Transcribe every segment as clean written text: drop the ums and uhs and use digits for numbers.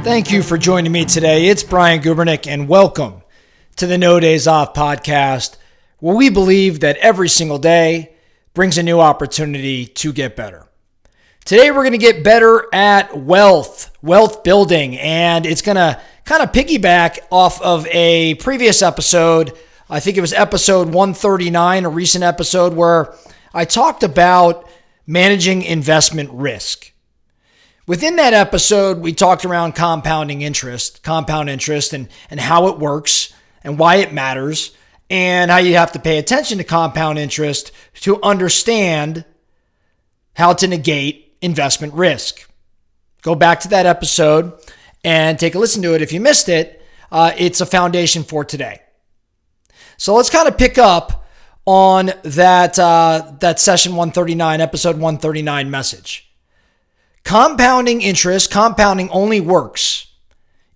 Thank you for joining me today. It's Brian Gubernick, and welcome to the No Days Off podcast, where we believe that every single day brings a new opportunity to get better. Today, we're going to get better at wealth building, and it's going to kind of piggyback off of a previous episode. I think it was episode 139, a recent episode where I talked about managing investment risk. Within that episode, we talked around compound interest, and how it works and why it matters, and how you have to pay attention to compound interest to understand how to negate investment risk. Go back to that episode and take a listen to it. If you missed it, it's a foundation for today. So let's kind of pick up on that session 139, episode 139 message. Compounding interest, compounding only works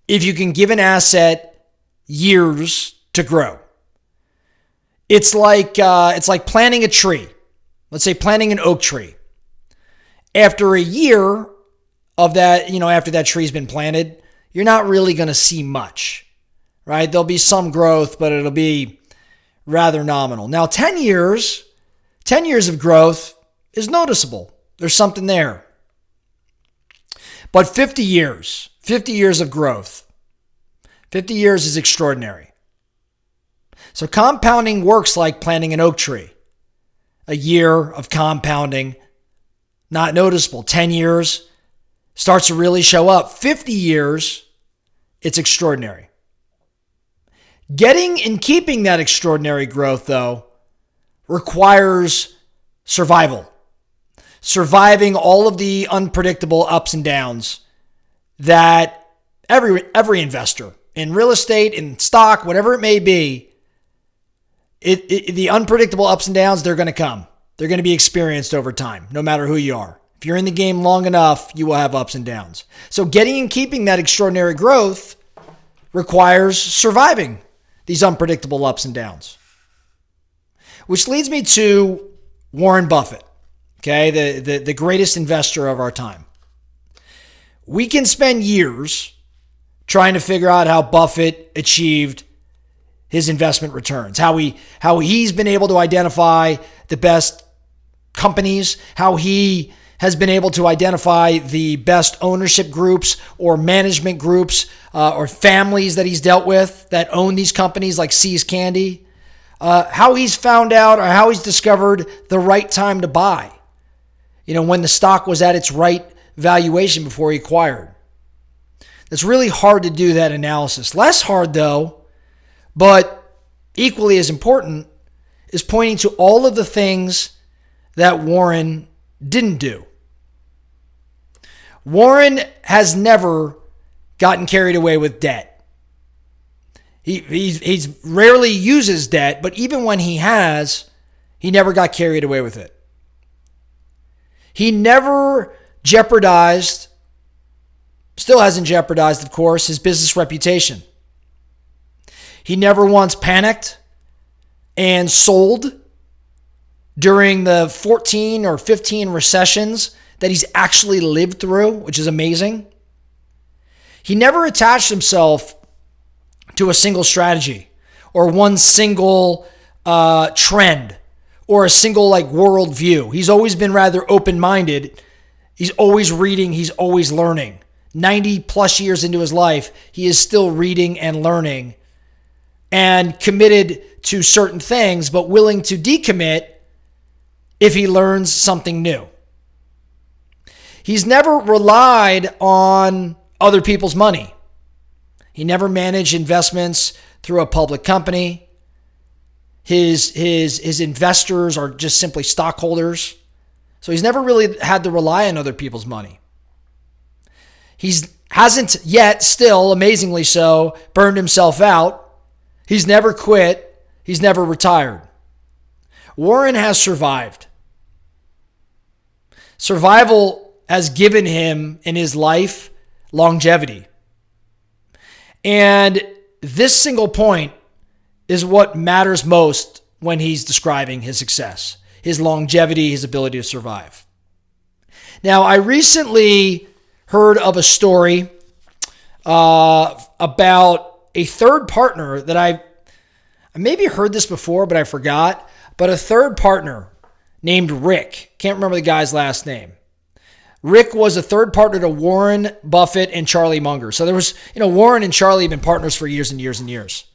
if you can give an asset years to grow. It's like planting a tree. Let's say planting an oak tree. After a year of that, after that tree's been planted, you're not really going to see much, right? There'll be some growth, but it'll be rather nominal. Now, 10 years of growth is noticeable. There's something there. But 50 years of growth, 50 years is extraordinary. So compounding works like planting an oak tree. A year of compounding, not noticeable. 10 years starts to really show up. 50 years, it's extraordinary. Getting and keeping that extraordinary growth, though, requires survival. Surviving all of the unpredictable ups and downs that every investor in real estate, in stock, whatever it may be, the unpredictable ups and downs, they're going to come. They're going to be experienced over time, no matter who you are. If you're in the game long enough, you will have ups and downs. So getting and keeping that extraordinary growth requires surviving these unpredictable ups and downs. Which leads me to Warren Buffett. Okay, the greatest investor of our time. We can spend years trying to figure out how Buffett achieved his investment returns, how he's been able to identify the best companies, how he has been able to identify the best ownership groups or management groups or families that he's dealt with that own these companies like See's Candy, how he's found out or how he's discovered the right time to buy. When the stock was at its right valuation before he acquired. It's really hard to do that analysis. Less hard, though, but equally as important, is pointing to all of the things that Warren didn't do. Warren has never gotten carried away with debt. He rarely uses debt, but even when he has, he never got carried away with it. He never jeopardized, still hasn't jeopardized, of course, his business reputation. He never once panicked and sold during the 14 or 15 recessions that he's actually lived through, which is amazing. He never attached himself to a single strategy or one single trend or a single world view. He's always been rather open-minded. He's always reading. He's always learning. 90 plus years into his life, he is still reading and learning and committed to certain things, but willing to decommit if he learns something new. He's never relied on other people's money. He never managed investments through a public company. His investors are just simply stockholders. So he's never really had to rely on other people's money. Hasn't yet, still, amazingly so, burned himself out. He's never quit. He's never retired. Warren has survived. Survival has given him in his life longevity. And this single point is what matters most when he's describing his success, his longevity, his ability to survive. Now, I recently heard of a story about a third partner that I maybe heard this before, but I forgot. But a third partner named Rick. Can't remember the guy's last name. Rick was a third partner to Warren Buffett and Charlie Munger. So there was, Warren and Charlie have been partners for years and years and years.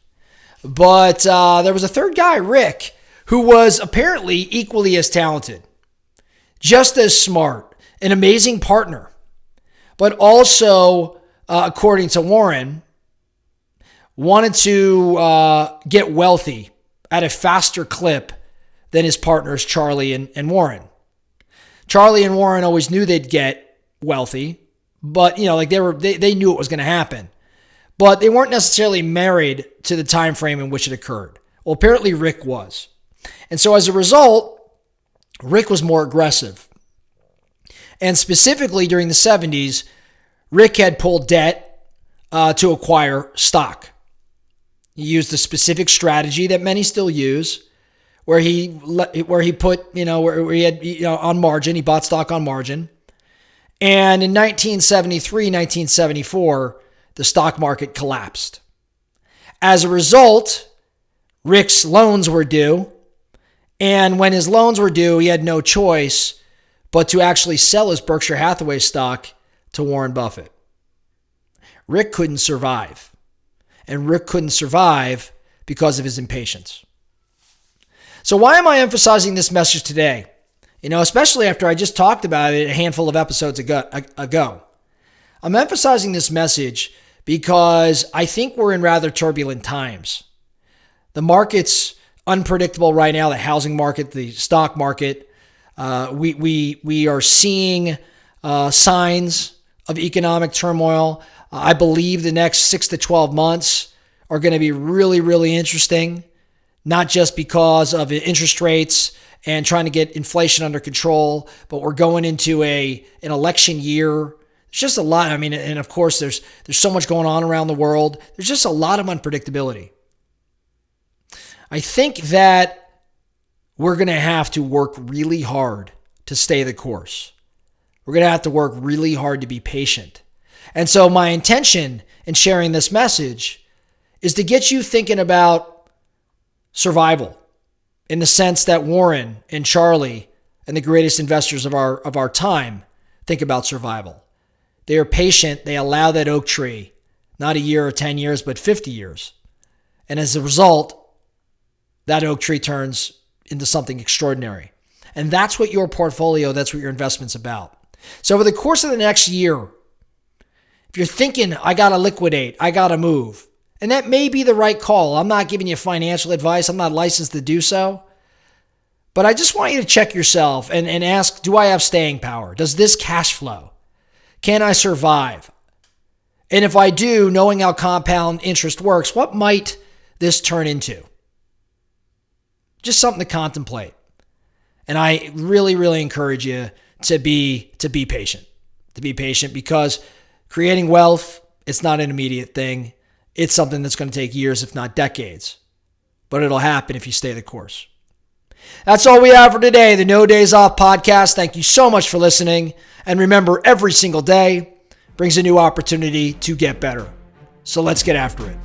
But there was a third guy, Rick, who was apparently equally as talented, just as smart, an amazing partner, but also, according to Warren, wanted to get wealthy at a faster clip than his partners, Charlie and Warren. Charlie and Warren always knew they'd get wealthy, but they knew it was going to happen. But they weren't necessarily married to the time frame in which it occurred. Well, apparently Rick was. And so as a result, Rick was more aggressive. And specifically during the 70s, Rick had pulled debt to acquire stock. He used a specific strategy that many still use, where he put, where he had, on margin, he bought stock on margin. And in 1973, 1974, the stock market collapsed. As a result, Rick's loans were due. And when his loans were due, he had no choice but to actually sell his Berkshire Hathaway stock to Warren Buffett. Rick couldn't survive. And Rick couldn't survive because of his impatience. So why am I emphasizing this message today? Especially after I just talked about it a handful of episodes ago. I'm emphasizing this message because I think we're in rather turbulent times. The market's unpredictable right now, the housing market, the stock market. We are seeing signs of economic turmoil. I believe the next 6 to 12 months are going to be really, really interesting. Not just because of interest rates and trying to get inflation under control, but we're going into an election year. There's just a lot. And of course, there's so much going on around the world. There's just a lot of unpredictability. I think that we're going to have to work really hard to stay the course. We're going to have to work really hard to be patient. And so my intention in sharing this message is to get you thinking about survival, in the sense that Warren and Charlie and the greatest investors of our time think about survival. They are patient. They allow that oak tree, not a year or 10 years, but 50 years. And as a result, that oak tree turns into something extraordinary. And that's what your portfolio, that's what your investment's about. So over the course of the next year, if you're thinking, I got to liquidate, I got to move, and that may be the right call. I'm not giving you financial advice. I'm not licensed to do so. But I just want you to check yourself and ask, do I have staying power? Does this cash flow? Can I survive? And if I do, knowing how compound interest works, what might this turn into? Just something to contemplate. And I really, really encourage you to be patient. To be patient, because creating wealth, it's not an immediate thing. It's something that's going to take years, if not decades. But it'll happen if you stay the course. That's all we have for today, the No Days Off podcast. Thank you so much for listening. And remember, every single day brings a new opportunity to get better. So let's get after it.